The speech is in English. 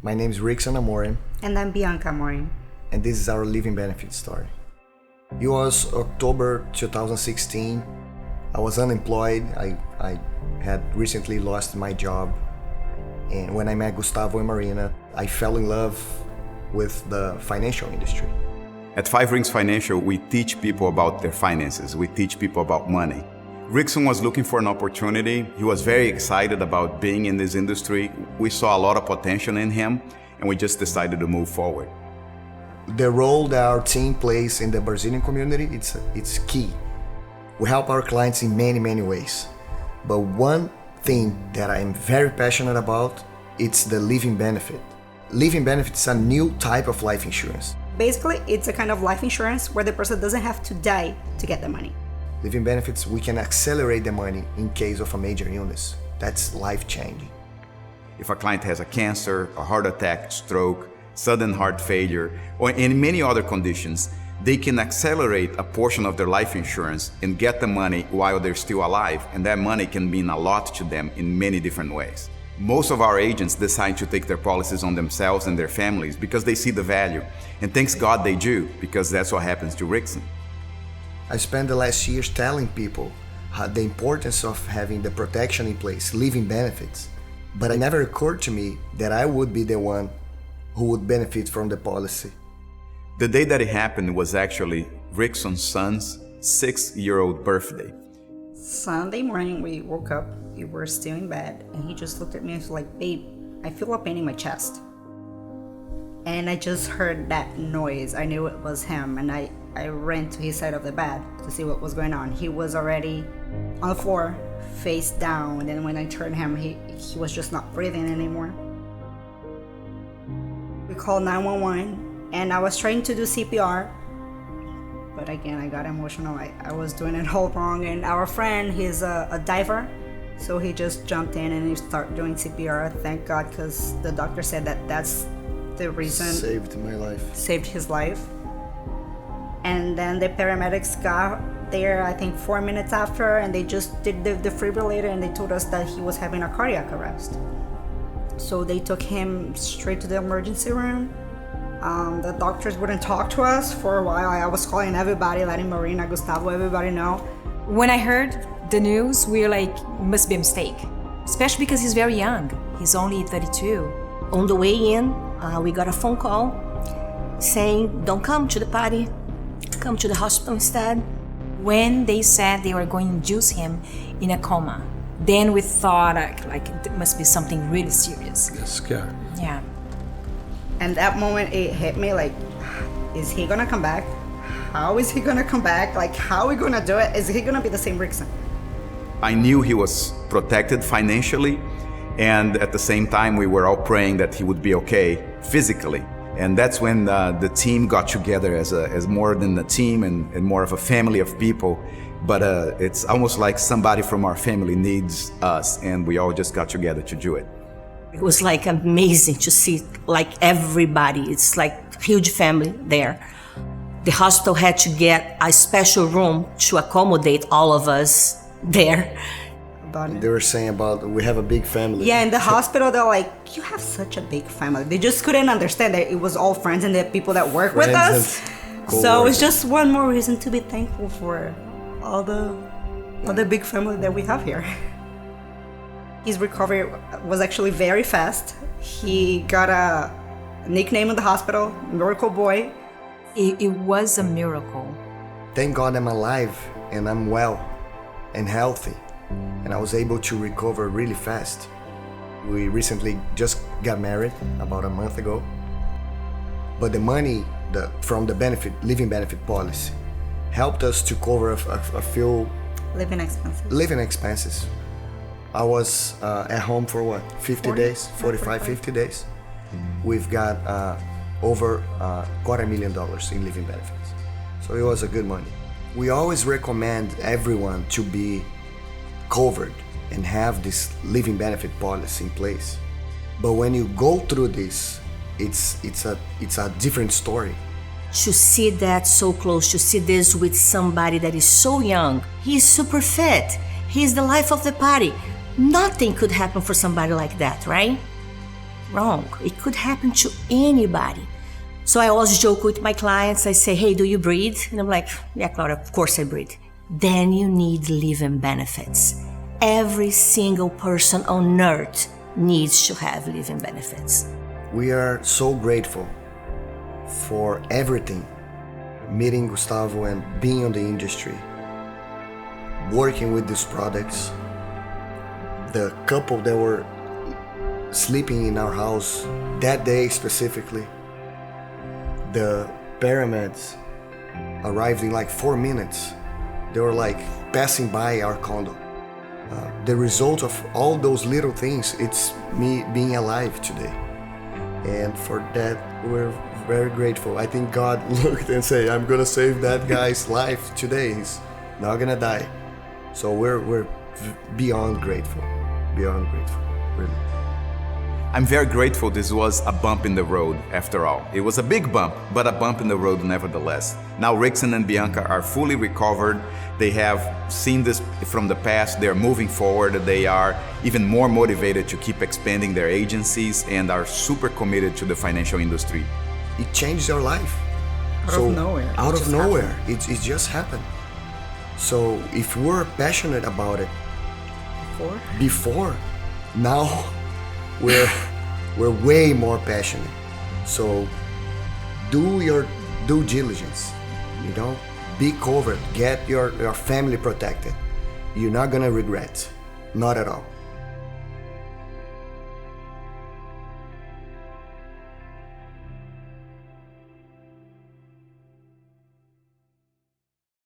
My name is Rickson Amorim. And I'm Bianca Amorim. And this is our living benefit story. It was October 2016. I was unemployed. I had recently lost my job. And when I met Gustavo and Marina, I fell in love with the financial industry. At Five Rings Financial, we teach people about their finances. We teach people about money. Rickson was looking for an opportunity. He was very excited about being in this industry. We saw a lot of potential in him, and we just decided to move forward. The role that our team plays in the Brazilian community, it's key. We help our clients in many ways. But one thing that I'm very passionate about, it's the living benefit. Living benefit is a new type of life insurance. Basically, it's a kind of life insurance where the person doesn't have to die to get the money. Living benefits, we can accelerate the money in case of a major illness. That's life-changing. If a client has a cancer, a heart attack, stroke, sudden heart failure, or in many other conditions, they can accelerate a portion of their life insurance and get the money while they're still alive, and that money can mean a lot to them in many different ways. Most of our agents decide to take their policies on themselves and their families because they see the value, and thanks God they do, because that's what happens to Rickson. I spent the last years telling people the importance of having the protection in place, living benefits, but it never occurred to me that I would be the one who would benefit from the policy. The day that it happened was actually Rickson's son's 6-year-old birthday. Sunday morning, we woke up, we were still in bed, and he just looked at me and was like, "Babe, I feel a pain in my chest." And I just heard that noise. I knew it was him, and I ran to his side of the bed to see what was going on. He was already on the floor, face down, and then when I turned him, he was just not breathing anymore. We called 911, and I was trying to do CPR, but again, I got emotional. I was doing it all wrong, and our friend, he's a diver, so he just jumped in and he started doing CPR. Thank God, because the doctor said that that's the reason. Saved my life. Saved his life. And then the paramedics got there, I think 4 minutes after, and they just did the defibrillator, and they told us that he was having a cardiac arrest. So they took him straight to the emergency room. The doctors wouldn't talk to us for a while. I was calling everybody, letting Marina, Gustavo, everybody know. When I heard the news, we were like, must be a mistake. Especially because he's very young. He's only 32. On the way in, we got a phone call saying, "Don't come to the party, come to the hospital instead." When they said they were going to induce him in a coma, then we thought like it must be something really serious. Get scared. Yeah. And that moment, it hit me like, is he gonna come back? How is he gonna come back? Like, how are we gonna do it? Is he gonna be the same Rickson? I knew he was protected financially, and at the same time we were all praying that he would be okay physically. And that's when the team got together as more than a team and more of a family of people. But it's almost like somebody from our family needs us, and we all just got together to do it. It was like amazing to see like everybody. It's like huge family there. The hospital had to get a special room to accommodate all of us there. They were saying about, we have a big family. Yeah, in the hospital, they're like, you have such a big family. They just couldn't understand that it was all friends and the people that work with us. So it's just one more reason to be thankful for all the big family that we have here. His recovery was actually very fast. He got a nickname in the hospital, Miracle Boy. It was a miracle. Thank God I'm alive and I'm well and healthy. And I was able to recover really fast. We recently just got married about a month ago. But the money from the living benefit policy helped us to cover a few living expenses. I was at home for what, 50 days, 50 days. We've got over $250,000 in living benefits. So it was a good money. We always recommend everyone to be covered and have this living benefit policy in place. But when you go through this, it's a different story. To see that so close, to see this with somebody that is so young, he's super fit, he's the life of the party. Nothing could happen for somebody like that, right? wrong. It could happen to anybody. So I always joke with my clients. I say, hey, do you breathe? And I'm like, yeah, Claudia, of course I breathe. Then you need living benefits. Every single person on earth needs to have living benefits. We are so grateful for everything. Meeting Gustavo and being on the industry, working with these products. The couple that were sleeping in our house that day specifically, the paramedics arrived in like 4 minutes. They were like passing by our condo. The result of all those little things, it's me being alive today. And for that, we're very grateful. I think God looked and said, I'm gonna save that guy's life today. He's not gonna die. So we're beyond grateful, really. I'm very grateful this was a bump in the road after all. It was a big bump, but a bump in the road nevertheless. Now Rickson and Bianca are fully recovered. They have seen this from the past. They're moving forward. They are even more motivated to keep expanding their agencies and are super committed to the financial industry. It changed our life. Out of nowhere. Out of nowhere. It just happened. So if we're passionate about it before, now we're way more passionate. So do your due diligence, be covered, get your family protected. You're not gonna regret, not at all.